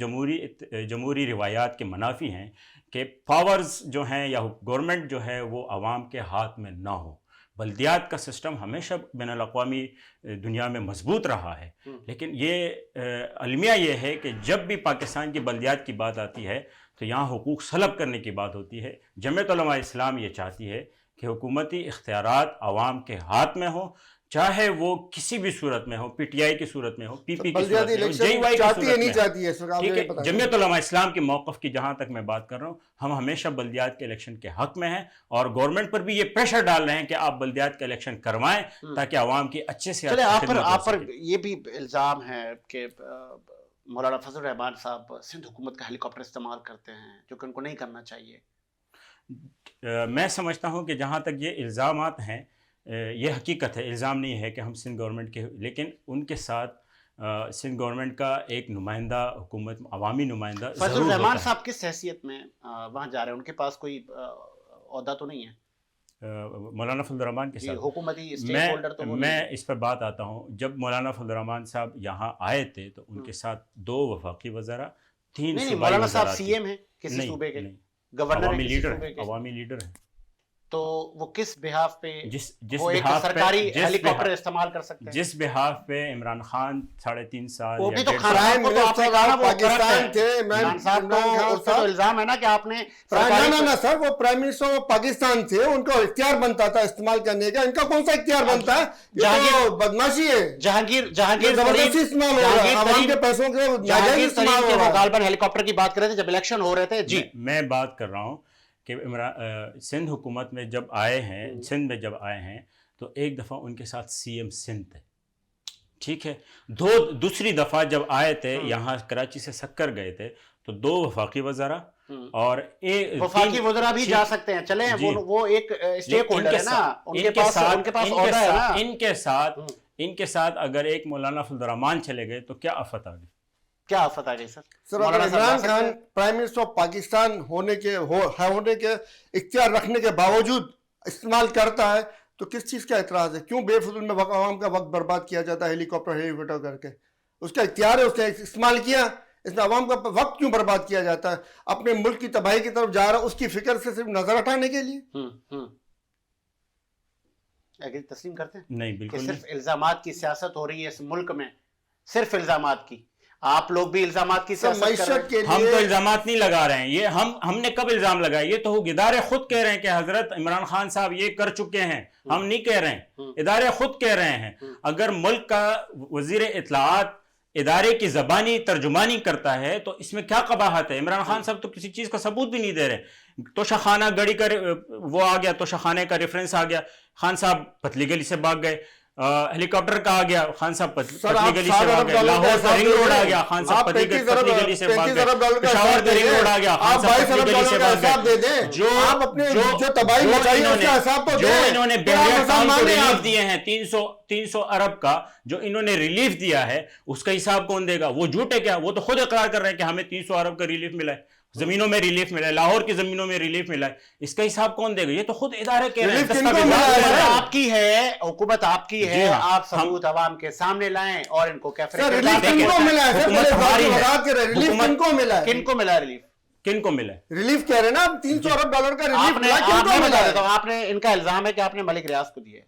جمہوری روایات کے منافی ہیں کہ پاورز جو ہیں یا گورنمنٹ جو ہے وہ عوام کے ہاتھ میں نہ ہو. بلدیات کا سسٹم ہمیشہ بین الاقوامی دنیا میں مضبوط رہا ہے، لیکن یہ المیہ یہ ہے کہ جب بھی پاکستان کی بلدیات کی بات آتی ہے تو یہاں حقوق سلب کرنے کی بات ہوتی ہے. جمعیت علماء اسلام یہ چاہتی ہے کہ حکومتی اختیارات عوام کے ہاتھ میں ہوں، چاہے وہ کسی بھی صورت میں ہو، پی ٹی آئی کی صورت میں ہو، پی پی کی صورت میں ہو، جے وائی کی صورت میں ہو. ٹھیک ہے، جمعیت علماء اسلام کے موقف کی جہاں تک میں بات کر رہا ہوں، ہم ہمیشہ بلدیات کے الیکشن کے حق میں ہیں، اور گورنمنٹ پر بھی یہ پریشر ڈال رہے ہیں کہ آپ بلدیات کا الیکشن کروائیں تاکہ عوام کی اچھے سے آپ پر یہ بھی الزام ہے کہ مولانا فضل الرحمان صاحب سندھ حکومت کا ہیلی کاپٹر استعمال کرتے ہیں، جو کہ ان کو نہیں کرنا چاہیے. میں سمجھتا ہوں کہ جہاں تک یہ الزامات ہیں، یہ حقیقت ہے، الزام نہیں ہے کہ ہم سندھ گورنمنٹ کے، لیکن ان کے ساتھ سندھ گورنمنٹ کا ایک نمائندہ حکومت، عوامی نمائندہ فضل الرحمان صاحب کس حیثیت میں وہاں جا رہے ہیں؟ ان کے پاس کوئی عہدہ تو نہیں ہے مولانا فضل الرحمان کے ساتھ؟ حکومتی اسٹیک ہولڈر تو میں اس پر بات آتا ہوں. جب مولانا فضل الرحمان صاحب یہاں آئے تھے تو ان کے ساتھ 2 وفاقی وزراء، 3 مولانا صاحب سی ایم ہیں کسی صوبے کے، گورنر عوامی لیڈر ہیں. تو وہ کس بحاف پہ جس وہ ایک سرکاری ہیلی کاپٹر استعمال کر سکتے ہیں؟ جس بحاف پہ عمران خان 3.5 سال وہ بھی تو پرائم پاکستان تھے، عمران صاحب کا اس پہ تو الزام ہے نا کہ آپ نے نہ سر، وہ پرائم منسٹر آف پاکستان تھے، ان کو اختیار بنتا تھا استعمال کرنے کا، ان کا کون سا اختیار بنتا ہے؟ یہ تو بدماشی ہے، جہانگیر زبردستی استعمال ہو رہا ہے، عوام کے پیسوں کے ناجائز استعمال ہو رہا ہے۔ غالباً ہیلی کاپٹر کی بات کر رہے تھے جب الیکشن ہو رہے تھے۔ جی میں بات کر رہا ہوں کہ سندھ حکومت میں جب آئے ہیں، سندھ میں جب آئے ہیں تو ایک دفعہ ان کے ساتھ سی ایم سندھ تھے، ٹھیک ہے، دوسری دفعہ جب آئے تھے یہاں کراچی سے سکر گئے تھے تو 2 وفاقی وزراء اور وفاقی وزراء بھی جا سکتے ہیں، چلیں وہ ایک اسٹیک ہولڈر ہے نا، ان کے پاس آرڈر ہے نا۔ ان کے ساتھ اگر ایک مولانا فضل الرحمان چلے گئے تو کیا آفت آ گئی؟ کیا آفت آ گئی سر؟ اگر Imran Khan prime minister of Pakistan ہونے کے اختیار رکھنے کے باوجود استعمال کرتا ہے تو کس چیز کا اعتراض ہے؟ کیوں بے فضول میں عوام کا وقت برباد کیا جاتا ہے ہیلی کاپٹر کر کے؟ اس کا اختیار ہے، اس نے استعمال کیا، اس میں عوام کا وقت کیوں برباد کیا جاتا ہے؟ اپنے ملک کی تباہی کی طرف جا رہا ہے اس کی فکر سے صرف نظر ہٹانے کے لیے۔ تسلیم کرتے ہیں نہیں، بالکل صرف الزامات کی سیاست ہو رہی ہے اس ملک میں، صرف الزامات کی؟ آپ لوگ بھی الزامات کی سیاست کر رہے ہیں؟ ہم تو الزامات نہیں لگا رہے ہیں، یہ ہم نے کب الزام لگائے؟ یہ تو ادارے خود کہہ رہے ہیں کہ حضرت عمران خان صاحب یہ کر چکے ہیں، ہم نہیں کہہ رہے ہیں، ادارے خود کہہ رہے ہیں۔ اگر ملک کا وزیر اطلاعات ادارے کی زبانی ترجمانی کرتا ہے تو اس میں کیا قباحت ہے؟ عمران خان صاحب تو کسی چیز کا ثبوت بھی نہیں دے رہے۔ توشہ خانہ گڑی کا وہ آ گیا، توشہ خانے کا ریفرنس آ گیا، خان صاحب پتلی گلی سے بھاگ گئے۔ ہیلی کاپٹر کا آ گیا، خان صاحب پتلی گلی سے بھاگ گئے۔ لاہور کا رنگ روڈ آ گیا، خان صاحب پتلی گلی سے بھاگ گئے۔ پشاور کا رنگ روڈ آ گیا، خان صاحب پتلی گلی سے بھاگ گئے۔ جو انہوں نے بحریہ ٹاؤن کو ریلیف دیے ہیں 300 ارب کا، جو انہوں نے ریلیف دیا ہے، اس کا حساب کون دے گا؟ وہ جھوٹ ہے کیا؟ وہ تو خود اقرار کر رہے ہیں کہ ہمیں 300 ارب کا ریلیف ملا ہے، زمینوں میں ریلیف ملا ہے، لاہور کی زمینوں میں ریلیف ملا ہے، اس کا حساب کون دے گا؟ یہ تو خود ادارے کہہ رہے ہیں۔ آپ کی ہے حکومت، آپ کی ہے، آپ ثبوت عوام کے سامنے لائیں اور ان کو کن کو ملا ریلیف؟ کن کو ملا ریلیف؟ کہہ رہے ہیں نا $300 ارب کا ریلیف ملا، کن کو ملا؟ آپ نے، ان کا الزام ہے کہ آپ نے ملک ریاض کو دیے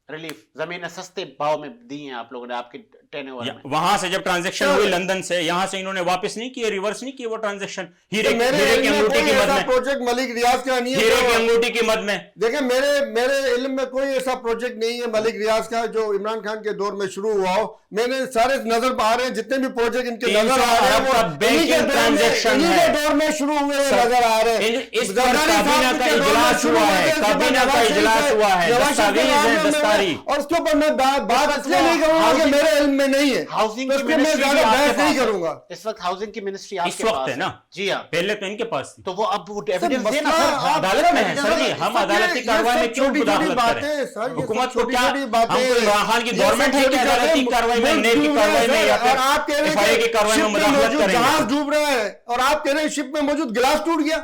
ریلیف، زمینیں سستے بھاؤ میں دی ہیں آپ لوگوں نے آپ کی ٹین اوور میں۔ وہاں سے جب ٹرانزیکشن ہوئی لندن سے، یہاں سے انہوں نے واپس نہیں کیے، ریورس نہیں کیے وہ ٹرانزیکشن۔ ہیرے کی انگوٹھی کی مد میں پروجیکٹ ملک ریاض کا نہیں ہے، ہیرے کی انگوٹھی کی مد میں۔ دیکھیں میرے علم میں کوئی ایسا پروجیکٹ نہیں ہے ملک ریاض کا جو عمران خان کے دور میں شروع ہوا ہو۔ میں نے سارے نظر آ رہے ہیں، جتنے بھی پروجیکٹ ان کے نظر آ رہے ہیں وہ انہی کے دور میں شروع ہوئے نظر آ رہے ہیں۔ اس پر کابینہ کا اجلاس ہوا ہے، کابینہ کا اجلاس ہوا ہے، دستاویز ہے دستاری، اور اس کے اوپر میں بات اس لیے نہیں کروں گا کہ میرے علم میں نہیں ہے، ہاؤسنگ اس پہ میں زیادہ بحث نہیں کروں گا۔ اس وقت ہاؤسنگ کی منسٹری آپ اس کے پاس وقت ہے نا؟ جی ہاں، پہلے تو ان کے پاس تھی۔ تو وہ اب ایویڈنس دینا عدالت میں ہے سر جی، ہم عدالتی کارروائی میں کیوں مداخلت کریں؟ حکومت کو کیا، ہم کو عمران خان کی گورنمنٹ ہے کہ عدالتی کارروائی میں، نیب کی کارروائی میں یا پھر ایف آئی اے کی کارروائی میں مداخلت کریں گے؟ جہاز ڈوب رہا ہے اور آپ کہہ رہے ہیں شپ میں موجود گلاس ٹوٹ گیا،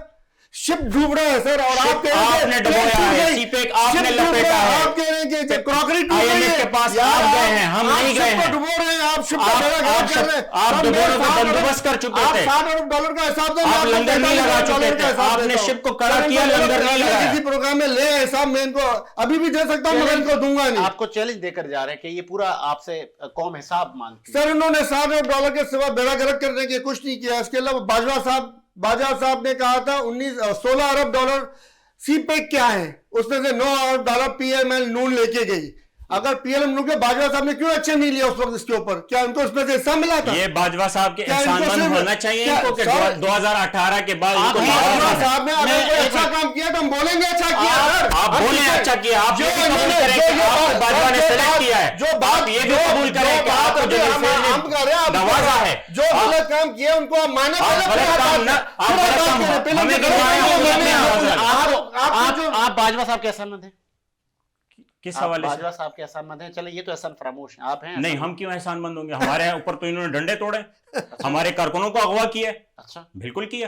شپ ڈوب رہا ہے سر، اور آپ کہہ رہے ہیں آپ نے ڈبویا ہے، سی پیک آپ نے لپیٹا ہے، آپ کہہ رہے ہیں کہ کراکری ٹوٹ آئی رہی ایم ہے، ایف کے پاس آپ گئے ہیں، ہم نہیں گئے ہیں، ڈبو رہے ہیں، آپ شپ کا بیڑا غرق کر رہے ہیں، آپ ڈبونے کا بندوبست کر چکے تھے، $60 ارب کا حساب دیں، آپ لنگر نہیں لگا چکے تھے، آپ نے شپ کو کڑا کیا، لنگر نہیں لگایا۔ کسی پروگرام میں لے حساب میں ان کو ابھی بھی دے سکتا ہوں مگر ان کو دوں گا نہیں۔ آپ کو چیلنج دے کر جا رہے ہیں کہ یہ پورا آپ سے قوم حساب مانگتی ہے۔ سر انہوں نے $60 ارب کے سوا بیڑا غرق کرنے کے کچھ نہیں کیا۔ اس کے علاوہ باجوہ صاحب نے کہا تھا 16 ارب ڈالر سی پیک کیا ہے، اس میں سے 9 ارب ڈالر پی ایم ایل نون لے کے گئی۔ اگر پی ایل ایم نون کے باجوہ صاحب نے کیوں ایکشن نہیں لیا اس وقت اس کے اوپر؟ کیا ان کو اس میں سے حصہ ملا تھا؟ یہ باجوہ صاحب کے احسان مند ہونا چاہیے ان کو کہ 2018 کے بعد ان کو باجوہ صاحب نے اگر کوئی اچھا کام کیا تو ہم بولیں گے اچھا کیا۔ آپ بولیں اچھا کیا، آپ یہ بھی قبول کریں کہ آپ کو باجوہ نے سلیکٹ کیا ہے، آپ یہ بھی قبول کریں کہ آپ کو جو نوازا ہے، جو غلط کام کیا ان کو مانے آپ باجوہ صاحب کے احسان مند ہیں؟ کس حوالے سے؟ باجوہ صاحب کے احسان مند ہیں؟ چلیں یہ تو احسان فراموش ہیں، آپ ہیں نہیں، ہم کیوں احسان مند ہوں گے؟ ہمارے اوپر تو انہوں نے ڈنڈے توڑے، ہمارے کارکنوں کو اغوا کیا ہے۔ اچھا، بالکل کیا،